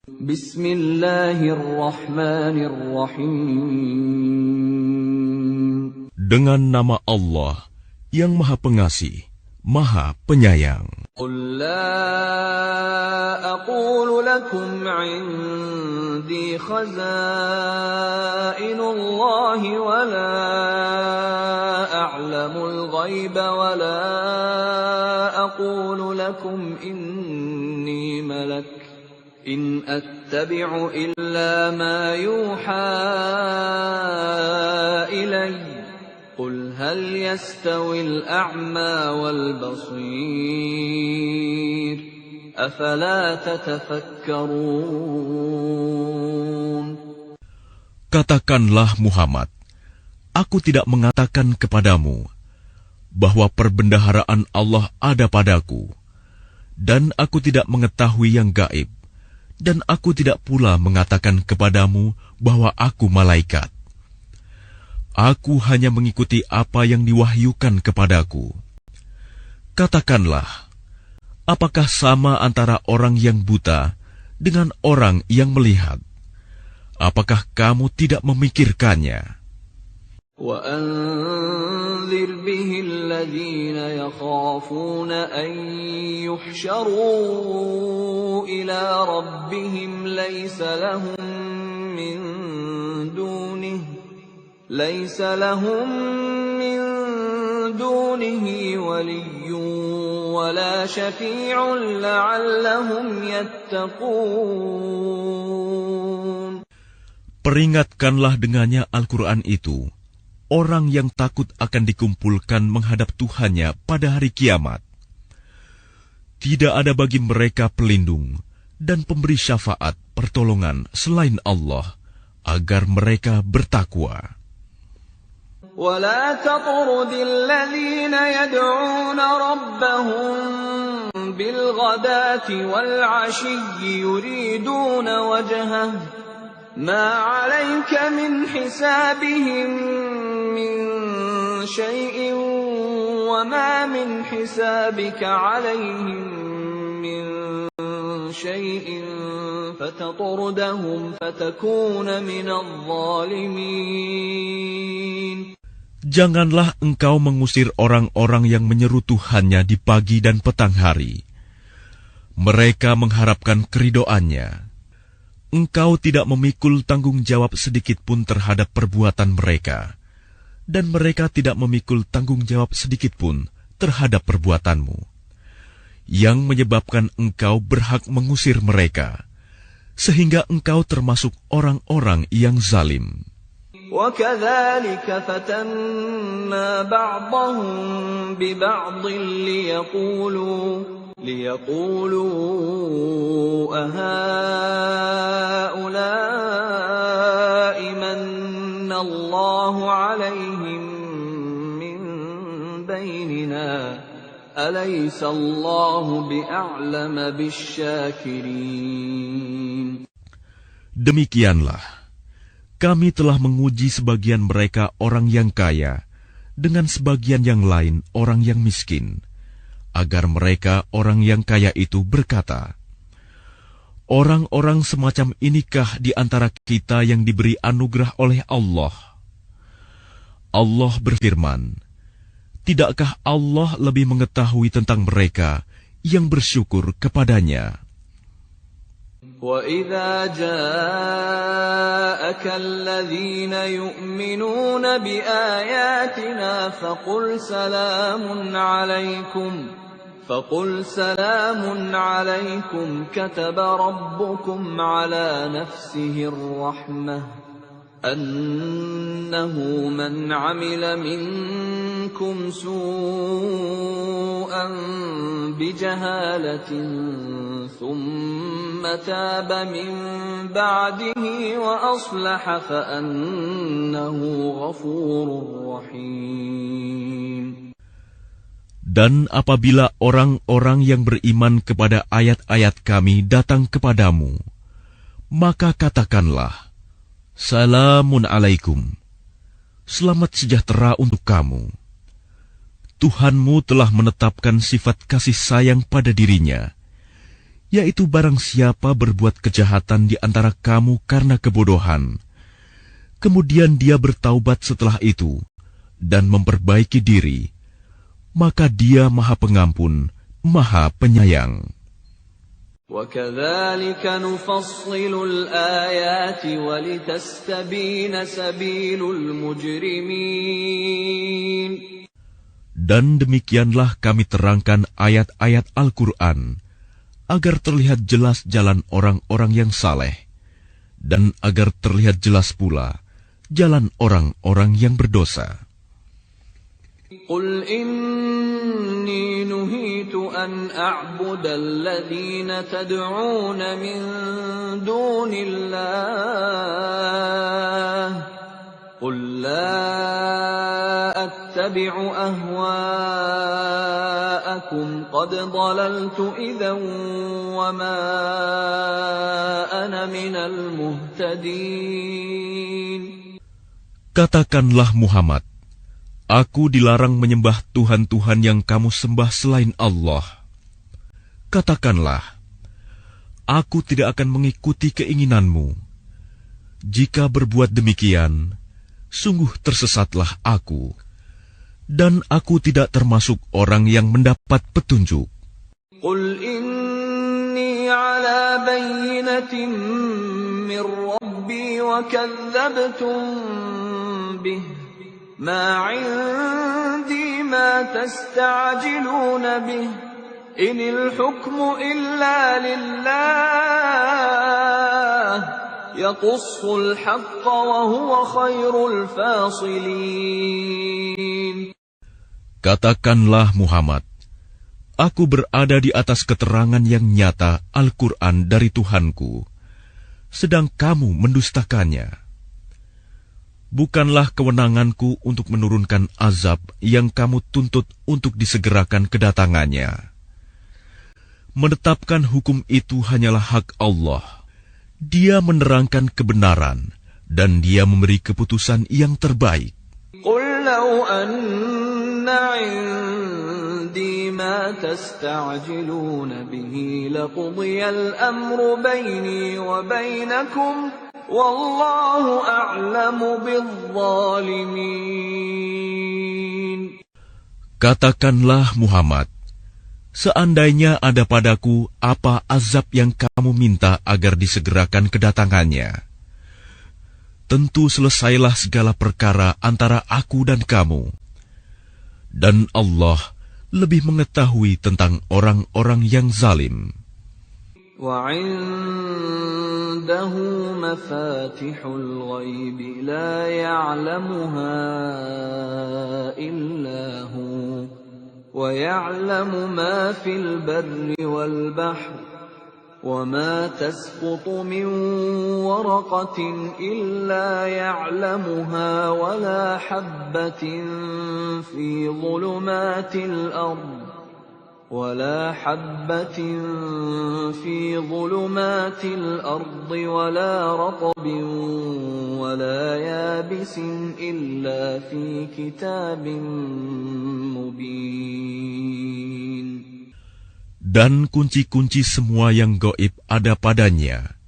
Bismillahirrahmanirrahim. Dengan nama Allah yang Maha Pengasih, Maha Penyayang. Qul la aqulu lakum 'indi khaza'inullahi wa la a'lamul ghaiba wa la aqulu lakum inni malak in attabi'u illa ma yuha ilayya Qul hal yastawil a'ma wal basir afala tatafakkarun. Katakanlah Muhammad, aku tidak mengatakan kepadamu bahwa perbendaharaan Allah ada padaku, dan aku tidak mengetahui yang gaib, dan aku tidak pula mengatakan kepadamu bahwa aku malaikat. Aku hanya mengikuti apa yang diwahyukan kepadaku. Katakanlah, apakah sama antara orang yang buta dengan orang yang melihat? Apakah kamu tidak memikirkannya? وَأَنذِرْ بِهِ الَّذِينَ يَخَافُونَ أَن يُحْشَرُوا إِلَى رَبِّهِمْ لَيْسَ لهم من دونه ولي ولا شفيع لعلهم يتقون. Peringatkanlah dengannya Al-Quran itu orang yang takut akan dikumpulkan menghadap Tuhannya pada hari kiamat. Tidak ada bagi mereka pelindung dan pemberi syafaat pertolongan selain Allah agar mereka bertakwa. ولا تطرد الذين يدعون ربهم بالغداة والعشي يريدون وجهه ما عليك من حسابهم من شيء وما من حسابك عليهم من شيء فتطردهم فتكون من الظالمين. Janganlah engkau mengusir orang-orang yang menyeru Tuhannya di pagi dan petang hari. Mereka mengharapkan keridhoannya. Engkau tidak memikul tanggung jawab sedikit pun terhadap perbuatan mereka, dan mereka tidak memikul tanggung jawab sedikit pun terhadap perbuatanmu, yang menyebabkan engkau berhak mengusir mereka, sehingga engkau termasuk orang-orang yang zalim. وَكَذَلِكَ فَتَنَّا بَعْضَهُمْ بِبَعْضٍ لِيَقُولُوا أَهَٰؤُلَاءِ مَنَّ اللَّهُ عَلَيْهِمْ مِنْ بَيْنِنَا أَلَيْسَ اللَّهُ بِأَعْلَمَ بِالشَّاكِرِينَ. Demikianlah kami telah menguji sebagian mereka orang yang kaya dengan sebagian yang lain orang yang miskin, agar mereka orang yang kaya itu berkata, orang-orang semacam inikah di antara kita yang diberi anugerah oleh Allah? Allah berfirman, tidakkah Allah lebih mengetahui tentang mereka yang bersyukur kepadanya? وَإِذَا جَاءَكَ الَّذِينَ يُؤْمِنُونَ بِآيَاتِنَا فَقُلْ سَلَامٌ عَلَيْكُمْ كَتَبَ رَبُّكُمْ عَلَى نَفْسِهِ الرَّحْمَةَ أَنَّهُ مَنْ عَمِلَ مِنكُمْ سُوءًا بِجَهَالَةٍ ثُمَّ تَابَ مِنْ بَعْدِهِ وَأَصْلَحَ فَأَنَّهُ غَفُورٌ رَحِيمٌ. Dan apabila orang-orang yang beriman kepada ayat-ayat kami datang kepadamu, maka katakanlah, Salamun alaikum. Selamat sejahtera untuk kamu. Tuhanmu telah menetapkan sifat kasih sayang pada dirinya, yaitu barang siapa berbuat kejahatan di antara kamu karena kebodohan, kemudian dia bertaubat setelah itu dan memperbaiki diri, maka dia Maha Pengampun, Maha Penyayang. وَكَذَلِكَ نُفَصِّلُ الْآيَاتِ وَلِتَسْتَبِينَ سَبِيلُ الْمُجْرِمِينَ. Dan demikianlah kami terangkan ayat-ayat Al-Quran, agar terlihat jelas jalan orang-orang yang saleh, dan agar terlihat jelas pula jalan orang-orang yang berdosa. قُلْ إِنِّي نُهِيتُ أَنْ أَعْبُدَ الَّذِينَ تَدْعُونَ مِن دُونِ اللَّهِ قُل لَّا أَتَّبِعُ أَهْوَاءَكُمْ قَدْ ضَلَلْتُ إِذًا وَمَا أَنَا مِنَ الْمُهْتَدِينَ. Katakanlah Muhammad, aku dilarang menyembah Tuhan-Tuhan yang kamu sembah selain Allah. Katakanlah, aku tidak akan mengikuti keinginanmu. Jika berbuat demikian, sungguh tersesatlah aku, dan aku tidak termasuk orang yang mendapat petunjuk. Qul inni ala bayyinatin min Rabbi wa kadzdzabtum bih. Ma 'indi ma tasta'jiluna bih. Inil hukmu illa lillah. Yaqussul haqqa wa huwa khairul fasilin. Katakanlah Muhammad, aku berada di atas keterangan yang nyata Al-Quran dari Tuhanku, sedang kamu mendustakannya. Bukanlah kewenanganku untuk menurunkan azab yang kamu tuntut untuk disegerakan kedatangannya. Menetapkan hukum itu hanyalah hak Allah. Dia menerangkan kebenaran, dan Dia memberi keputusan yang terbaik. Qul law anna 'indi ma tasta'jiluna bihi laqudiyal amru baini wa bainakum wallahu a'lamu bizzalimin. Katakanlah Muhammad, seandainya ada padaku apa azab yang kamu minta agar disegerakan kedatangannya, tentu selesailah segala perkara antara aku dan kamu. Dan Allah lebih mengetahui tentang orang-orang yang zalim. Wa 'indahu mafatihul ghaib la ya'lamuha illa hu wa ya'lamu ma fil barri wal bahri. وَمَا تَسْقُطُ مِنْ وَرَقَةٍ إِلَّا يَعْلَمُهَا وَلَا حَبَّةٍ فِي ظُلُمَاتِ الْأَرْضِ وَلَا رَطْبٍ وَلَا يَابِسٍ إِلَّا فِي كِتَابٍ مُبِينٍ. Dan kunci-kunci semua yang gaib ada padanya.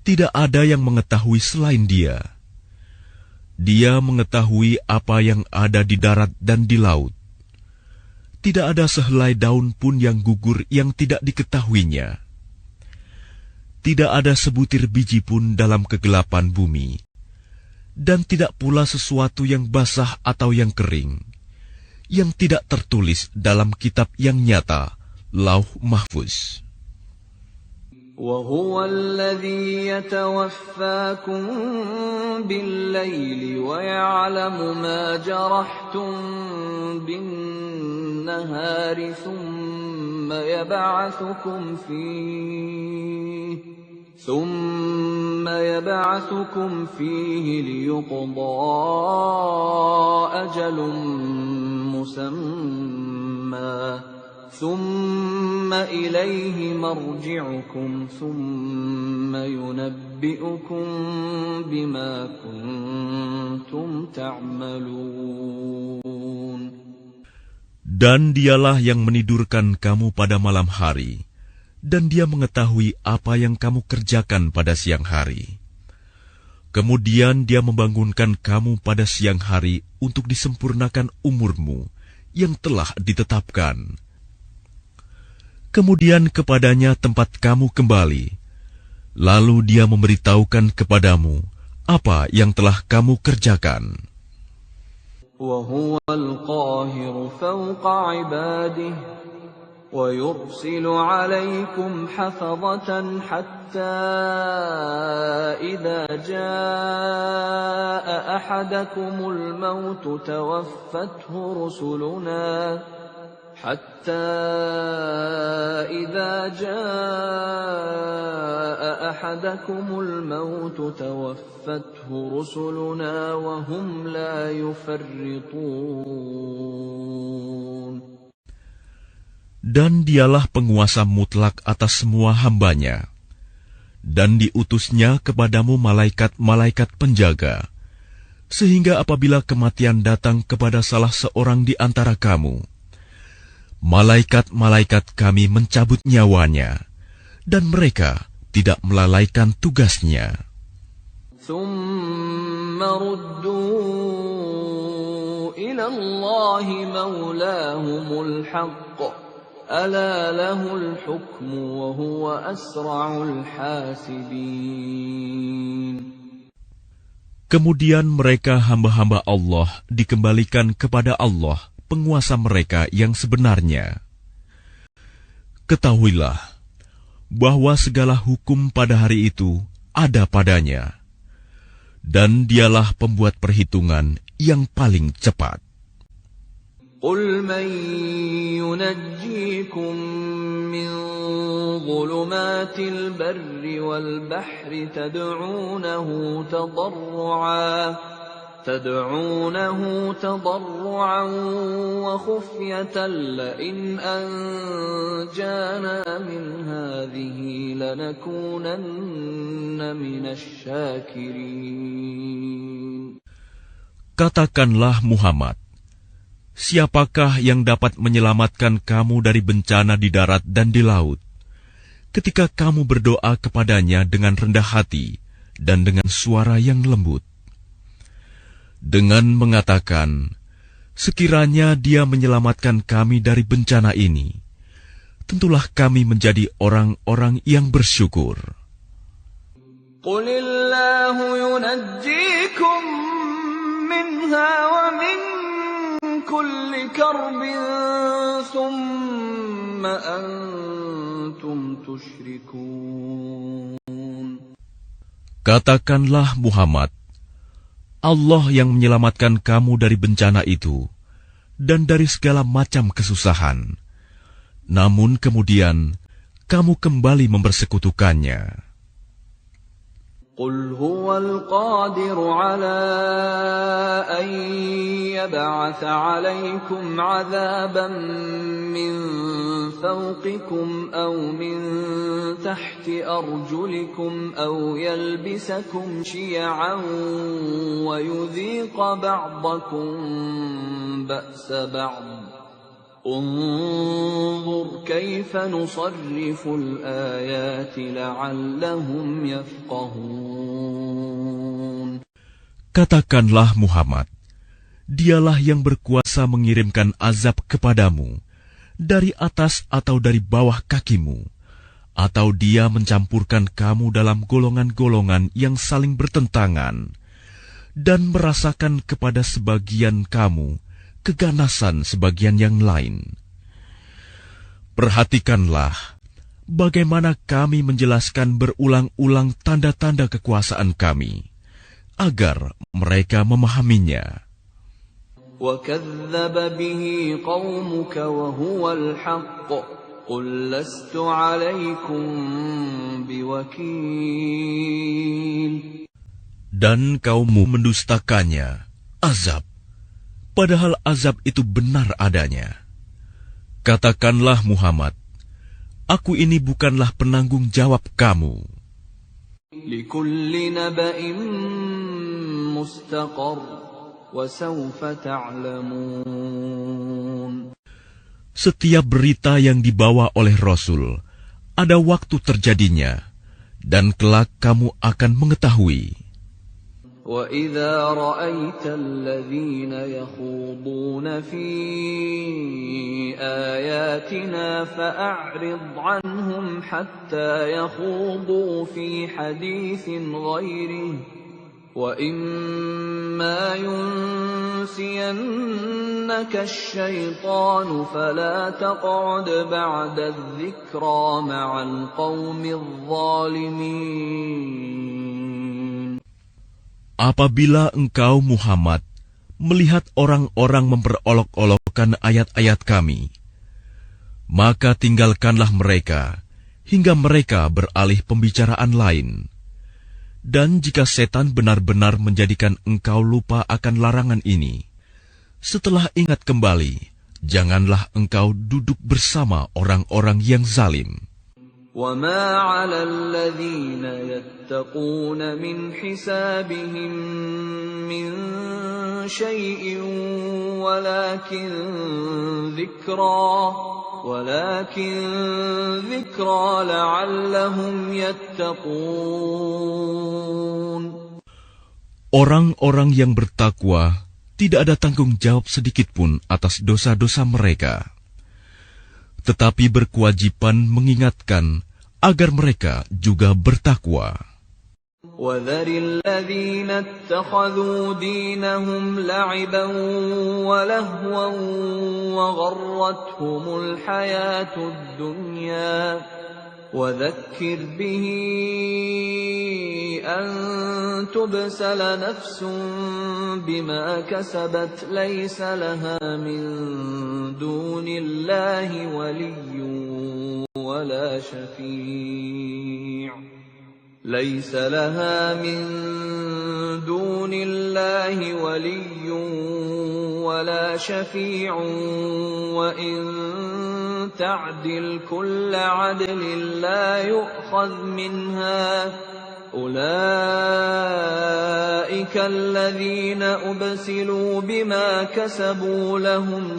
Tidak ada yang mengetahui selain Dia. Dia mengetahui apa yang ada di darat dan di laut. Tidak ada sehelai daun pun yang gugur yang tidak diketahuinya. Tidak ada sebutir biji pun dalam kegelapan bumi. Dan tidak pula sesuatu yang basah atau yang kering, yang tidak tertulis dalam kitab yang nyata, Lauh Mahfuz. وَهُوَ الَّذِي يَتَوَفَّاكُم بِاللَّيْلِ وَيَعْلَمُ مَا جَرَحْتُم بِالنَّهَارِ ثُمَّ يَبْعَثُكُمْ فِيهِ لِيُقْضَىٰ أَجَلٌ مُّسَمًّى ثُمَّ إِلَيْهِ مَرْجِعُكُمْ ثُمَّ يُنَبِّئُكُم بِمَا كُنتُمْ تَعْمَلُونَ. Dan Dialah yang menidurkan kamu pada malam hari dan Dia mengetahui apa yang kamu kerjakan pada siang hari. Kemudian Dia membangunkan kamu pada siang hari untuk disempurnakan umurmu yang telah ditetapkan. Kemudian kepadanya tempat kamu kembali, lalu Dia memberitahukan kepadamu apa yang telah kamu kerjakan. وَهُوَ الْقَاهِرُ فَوْقَ عِبَادِهِ وَيُرْسِلُ عَلَيْكُمْ حَفَظَةً حَتَّى إِذَا جَاءَ أَحَدَكُمُ الْمَوْتُ تَوَفَّتْهُ رُسُلُنَا وَهُمْ لَا يُفَرِّطُونَ. Dan Dialah penguasa mutlak atas semua hamba-Nya, dan diutusnya kepadamu malaikat-malaikat penjaga, sehingga apabila kematian datang kepada salah seorang di antara kamu, malaikat-malaikat Kami mencabut nyawanya, dan mereka tidak melalaikan tugasnya. ثُمَّ رُدُّوا إِلَى اللَّهِ مَوْلَاهُمُ الْحَقِّ أَلَا لَهُ الْحُكْمُ وَهُوَ أَسْرَعُ الْحَاسِبِينَ. Kemudian mereka hamba-hamba Allah dikembalikan kepada Allah, penguasa mereka yang sebenarnya. Ketahuilah bahwa segala hukum pada hari itu ada padanya, dan Dialah pembuat perhitungan yang paling cepat. قُلْ مَنْ يُنَجِّيكُمْ مِنْ ظُلُمَاتِ الْبَرِّ وَالْبَحْرِ تدعونه تضرعا وخفية لئن أنجانا من هذه لنكونن من الشاكرين. Katakanlah Muhammad, siapakah yang dapat menyelamatkan kamu dari bencana di darat dan di laut, ketika kamu berdoa kepadanya dengan rendah hati dan dengan suara yang lembut? Dengan mengatakan, sekiranya Dia menyelamatkan kami dari bencana ini, tentulah kami menjadi orang-orang yang bersyukur. قُلِ اللَّهُ يُنَجِّيكُم مِّنْهَا وَمِن كُلِّ كَرْبٍ ثُمَّ أَنْتُمْ تُشْرِكُونَ. Katakanlah Muhammad, Allah yang menyelamatkan kamu dari bencana itu dan dari segala macam kesusahan. Namun kemudian kamu kembali mempersekutukannya. قُلْ هُوَ الْقَادِرُ عَلَىٰ أَن يَبْعَثَ عَلَيْكُمْ عَذَابًا مِّن فَوْقِكُمْ أَوْ مِن تَحْتِ أَرْجُلِكُمْ أَوْ يَلْبِسَكُمْ شِيَعًا وَيُذِيقَ بَعْضَكُم بَأْسَ بَعْضٍ. انظُرْ كَيْفَ نُصَرِّفُ الْآيَاتِ لَعَلَّهُمْ يَفْقَهُونَ. Katakanlah Muhammad, Dialah yang berkuasa mengirimkan azab kepadamu dari atas atau dari bawah kakimu, atau Dia mencampurkan kamu dalam golongan-golongan yang saling bertentangan, dan merasakan kepada sebagian kamu keganasan sebagian yang lain. Perhatikanlah bagaimana kami menjelaskan berulang-ulang tanda-tanda kekuasaan kami, agar mereka memahaminya. وَكَذَّبَ بِهِ قَوْمُكَ وَهُوَ الْحَقُّ قُلْ لَسْتُ عَلَيْكُمْ بِوَكِيلٍ. Dan kaummu mendustakannya, azab, padahal azab itu benar adanya. Katakanlah Muhammad, aku ini bukanlah penanggung jawab kamu. لِكُلِّ نَبَإٍ مُسْتَقَرٌّ وَسَوْفَ تَعْلَمُونَ. Setiap berita yang dibawa oleh Rasul ada waktu terjadinya, dan kelak kamu akan mengetahui. وَإِذَا رَأَيْتَ الَّذِينَ يَخُوضُونَ فِي آيَاتِنَا فَأَعْرِضْ عَنْهُمْ حَتَّى يَخُوضُوا فِي حَدِيثٍ غَيْرِهِ وَإِمَّا يُنْسِيَنَّكَ الشَّيْطَانُ فَلَا تَقْعُدْ بَعْدَ الذِّكْرَى مَعَ الْقَوْمِ الظَّالِمِينَ. Apabila engkau, Muhammad, melihat orang-orang memperolok-olokkan ayat-ayat kami, maka tinggalkanlah mereka hingga mereka beralih pembicaraan lain. Dan jika setan benar-benar menjadikan engkau lupa akan larangan ini, setelah ingat kembali, janganlah engkau duduk bersama orang-orang yang zalim. وَمَا عَلَى الَّذِينَ يَتَّقُونَ مِنْ حِسَابِهِمْ مِنْ شَيْءٍ وَلَكِنْ ذِكْرَى لَعَلَّهُمْ يَتَّقُونَ. Orang-orang yang bertakwa tidak ada tanggung jawab sedikitpun atas dosa-dosa mereka, tetapi berkewajiban mengingatkan agar mereka juga bertakwa. وَذَرِ الَّذِينَ اتَّخَذُوا دِينَهُمْ لَعِبًا وَلَهْوًا وَغَرَّتْهُمُ الْحَيَاةُ الدُّنْيَا وَذَكِّرْ بِهِ أَن تُبْسَلَ نَفْسٌ بِمَا كَسَبَتْ لَيْسَ لَهَا مِن دُونِ اللَّهِ وَلِيٌّ وَلَا شَفِيعٌ وَإِن تَعْدِلْ كُلَّ عَدْلٍ لَّا يُؤْخَذْ مِنْهَا أُولَٰئِكَ الَّذِينَ أُبْسِلُوا بِمَا كَسَبُوا لَهُمْ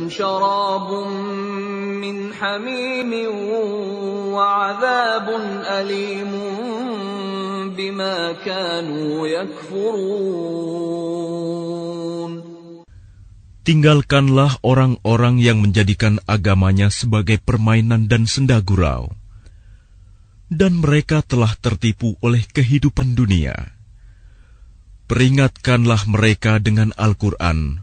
شَرَابٌ مِّنْ حَمِيمٍ وَعَذَابٌ أَلِيمٌ بِمَا كَانُوا يَكْفُرُونَ. Tinggalkanlah orang-orang yang menjadikan agamanya sebagai permainan dan senda gurau, dan mereka telah tertipu oleh kehidupan dunia. Peringatkanlah mereka dengan Al-Quran,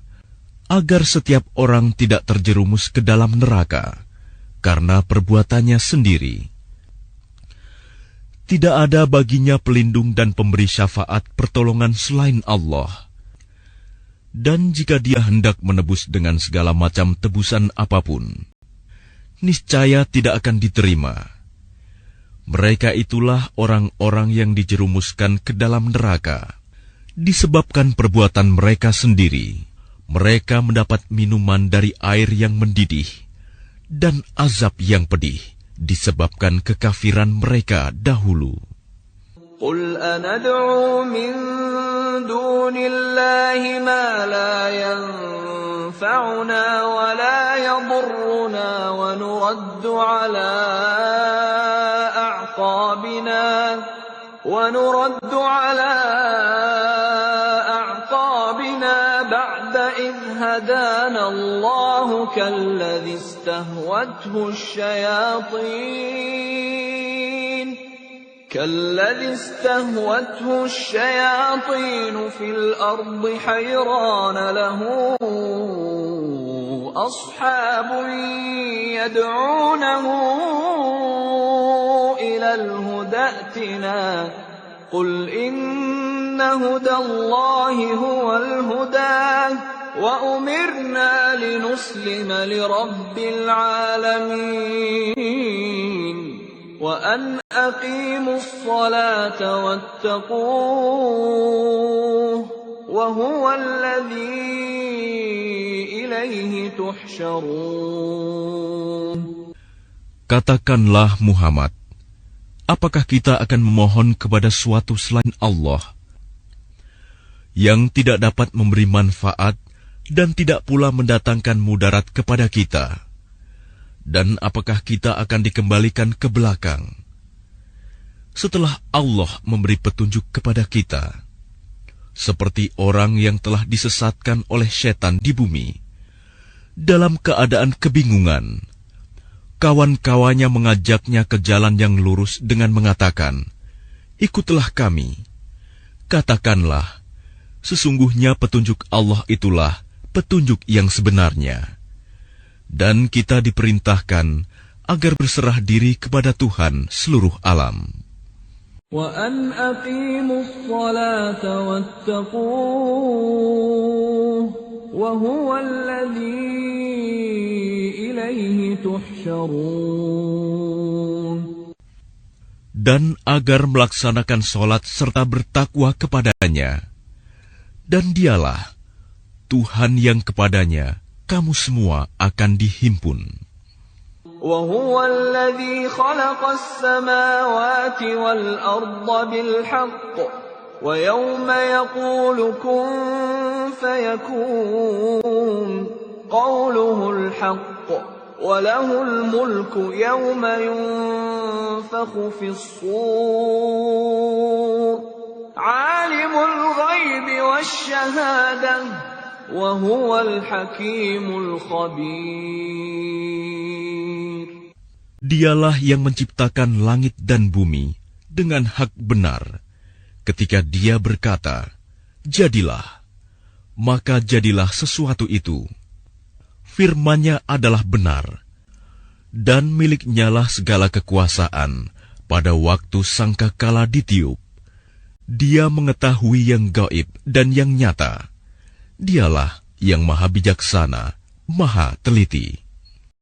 agar setiap orang tidak terjerumus ke dalam neraka karena perbuatannya sendiri. Tidak ada baginya pelindung dan pemberi syafaat pertolongan selain Allah. Dan jika dia hendak menebus dengan segala macam tebusan apapun, niscaya tidak akan diterima. Mereka itulah orang-orang yang dijerumuskan ke dalam neraka disebabkan perbuatan mereka sendiri. Mereka mendapat minuman dari air yang mendidih dan azab yang pedih disebabkan kekafiran mereka dahulu. قُلْ أَنَدْعُو مِن دُونِ اللَّهِ مَا لَا يَنفَعُنَا وَلَا يَضُرُّنَا وَنُرَدُّ عَلَىٰ أَعْقَابِنَا بَعْدَ إِذْ هَدَانَا اللَّهُ كَالَّذِي استهوته الشياطين في الأرض حيران له أصحاب يدعونه إلى الهدى ائتنا قل إن هدى الله هو الهدى وأمرنا لنسلم لرب العالمين وأن أقيموا الصلاة واتقوه وهو الذي إليه تحشرون. Katakanlah Muhammad, apakah kita akan memohon kepada suatu selain Allah yang tidak dapat memberi manfaat dan tidak pula mendatangkan mudarat kepada kita. Dan apakah kita akan dikembalikan ke belakang setelah Allah memberi petunjuk kepada kita, seperti orang yang telah disesatkan oleh setan di bumi dalam keadaan kebingungan. Kawan-kawannya mengajaknya ke jalan yang lurus dengan mengatakan, "Ikutlah kami." Katakanlah, sesungguhnya petunjuk Allah itulah petunjuk yang sebenarnya. Dan kita diperintahkan agar berserah diri kepada Tuhan seluruh alam. وَأَنْ أَقِيمُوا الصَّلَاةَ وَاتَّقُوهُ وَهُوَ الَّذِي إِلَيْهِ تُحْشَرُونَ. Dan agar melaksanakan sholat serta bertakwa kepadanya. Dan dialah Tuhan yang kepadanya kamu semua akan dihimpun. وَهُوَ الَّذِي خَلَقَ السَّمَاوَاتِ وَالْأَرْضَ بِالْحَقِّ وَيَوْمَ يَقُولُ كُن فَيَكُونُ قَوْلُهُ الْحَقُّ وَلَهُ الْمُلْكُ يَوْمَ يُنفَخُ فِي الصُّورِ عَالِمُ الْغَيْبِ وَالشَّهَادَةِ وَهُوَ الْحَكِيمُ الْخَبِيرُ. Dialah yang menciptakan langit dan bumi dengan hak benar. Ketika Dia berkata, "Jadilah," maka jadilah sesuatu itu. Firman-Nya adalah benar, dan milik-Nyalah segala kekuasaan pada waktu sangkakala ditiup. Dia mengetahui yang gaib dan yang nyata. Dialah yang maha bijaksana, maha teliti.